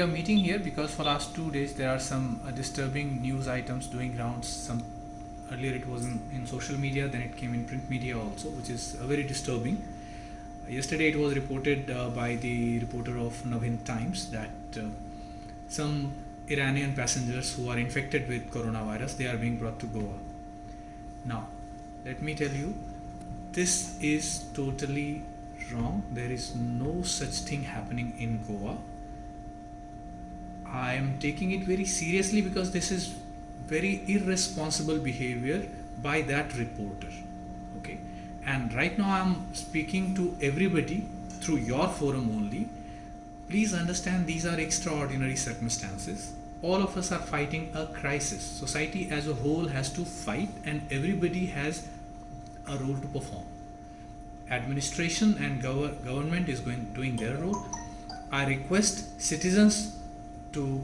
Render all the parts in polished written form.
are meeting here because for last 2 days there are some disturbing news items doing rounds. Earlier it was in social media, then it came in print media also, which is very disturbing. Yesterday it was reported by the reporter of Navhind Times that some Iranian passengers who are infected with coronavirus, they are being brought to Goa. Now, let me tell you, this is totally wrong. There is no such thing happening in Goa. I am taking it very seriously because this is very irresponsible behavior by that reporter. Okay, and right now I am speaking to everybody through your forum only. Please understand, these are extraordinary circumstances. All of us are fighting a crisis. Society as a whole has to fight, and everybody has a role to perform. Administration and government is doing their role. I request citizens to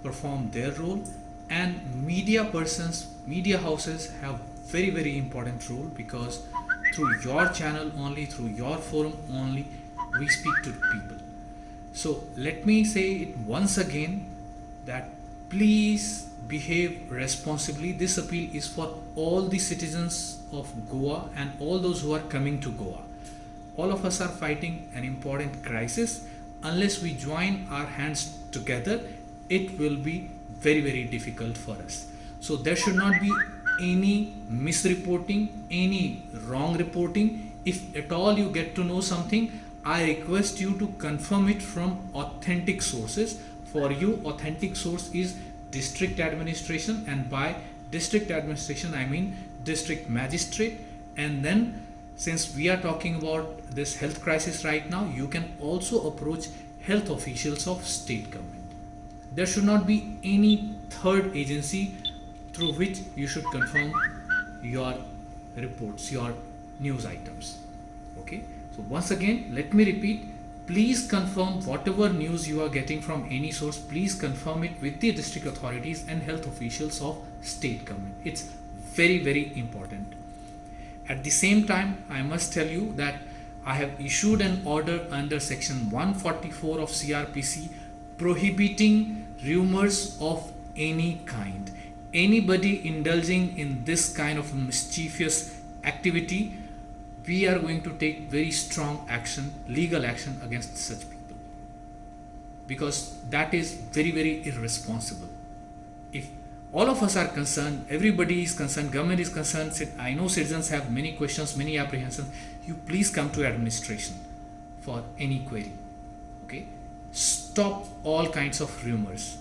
perform their role, and media persons, media houses have very important role, because through your channel only, through your forum only, we speak to people. So let me say it once again, that please behave responsibly. This appeal is for all the citizens of Goa and all those who are coming to Goa. All of us are fighting an important crisis. Unless we join our hands together, it will be very difficult for us. So there should not be any misreporting, any wrong reporting. If at all you get to know something, I request you to confirm it from authentic sources. For you, authentic source is district administration, and by district administration I mean district magistrate. And then, since we are talking about this health crisis right now, you can also approach health officials of state government. There should not be any third agency through which you should confirm your reports, your news items. Okay, so once again, let me repeat, please confirm whatever news you are getting from any source. Please confirm it with the district authorities and health officials of state government. It's very important. At the same time, I must tell you that I have issued an order under section 144 of CRPC prohibiting rumors of any kind. Anybody indulging in this kind of mischievous activity, we are going to take very strong action, legal action against such people, because that is very irresponsible. If all of us are concerned, everybody is concerned, government is concerned, I know citizens have many questions, many apprehensions, you please come to administration for any query. Okay, stop all kinds of rumors.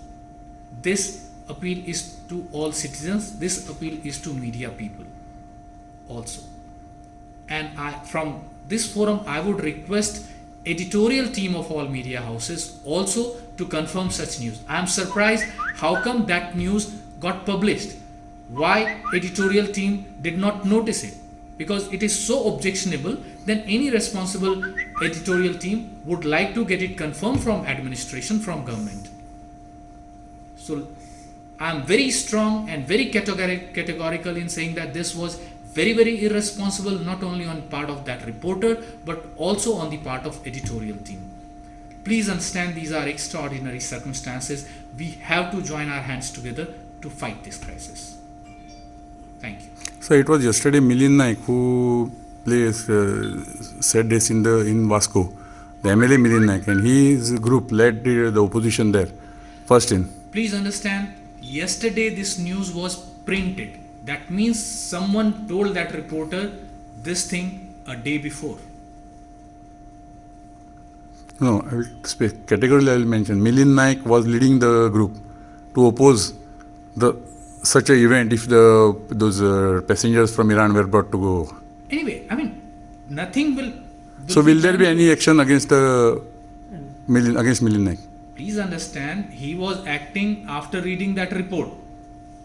This appeal is to all citizens, this appeal is to media people also. And from this forum, I would request editorial team of all media houses also to confirm such news. I am surprised how come that news got published. Why editorial team did not notice it? Because it is so objectionable, then any responsible editorial team would like to get it confirmed from administration, from government. So I am very strong and very categorical in saying that this was very irresponsible, not only on part of that reporter, but also on the part of editorial team. Please understand, these are extraordinary circumstances. We have to join our hands together to fight this crisis. Thank you. So it was yesterday Milind Naik who said this in Vasco, the MLA Milind Naik, and his group led the opposition there first in. Please understand, yesterday this news was printed. That means someone told that reporter this thing a day before. No, I will categorically I will mention Milind Naik was leading the group to oppose such an event if those passengers from Iran were brought to go. Anyway, I mean, nothing will. So will there be any action against Milind Naik? Please understand, he was acting after reading that report.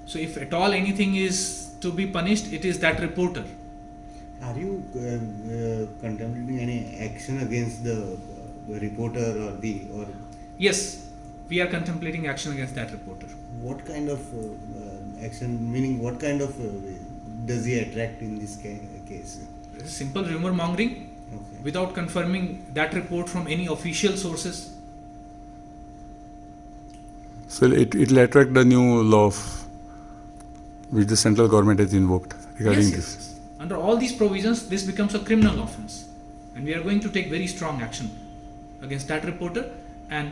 So if at all anything is to be punished, it is that reporter. Are you contemplating any action against the reporter or? Yes, we are contemplating action against that reporter. What kind of action? Meaning, what kind of does he attract in this case? This is simple rumor mongering, without confirming that report from any official sources. So it will attract the new law of which the central government has invoked regarding Yes, this. yes. Under all these provisions, this becomes a criminal offense, and we are going to take very strong action against that reporter. And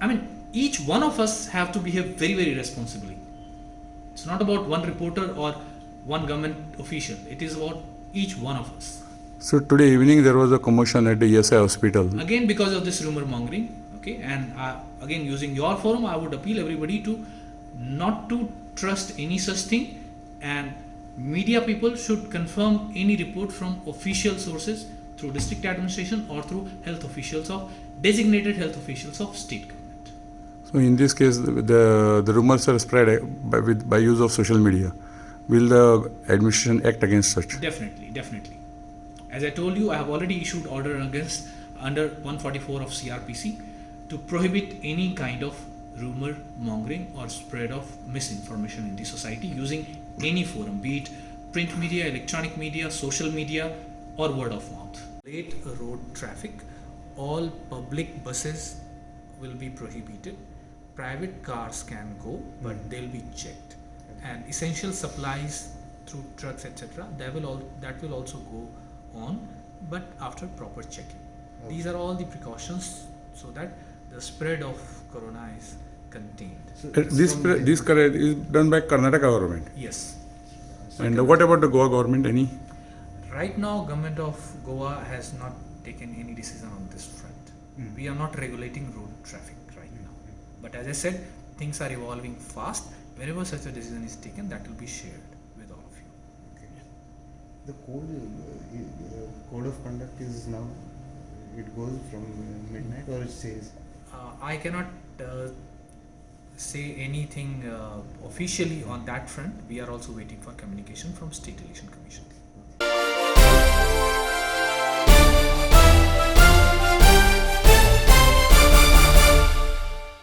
I mean, each one of us have to behave very, very responsibly. It's not about one reporter or one government official. It is about each one of us. So today evening there was a commotion at the ESI hospital. Again, because of this rumor mongering, okay, and again using your forum, I would appeal everybody to not to trust any such thing, and media people should confirm any report from official sources through district administration or through health officials of designated health officials of state government. So in this case, the rumors are spread by use of social media. Will the administration act against such? Definitely, definitely. As I told you, I have already issued order against under 144 of CRPC to prohibit any kind of rumor mongering or spread of misinformation in the society using any forum, be it print media, electronic media, social media, or word of mouth. Late road traffic, all public buses will be prohibited. Private cars can go, but they'll be checked. And essential supplies through trucks, etc., that will also go on, but after proper checking. These are all the precautions so that the spread of corona is contained. So This is done by Karnataka government. Yes. And what about the Goa government? Any? Right now, government of Goa has not taken any decision on this front. We are not regulating road traffic right now. But as I said, things are evolving fast. Whenever such a decision is taken, that will be shared with all of you. the code of conduct is now, it goes from midnight or it says? I cannot say anything officially on that front. We are also waiting for communication from State Election Commission.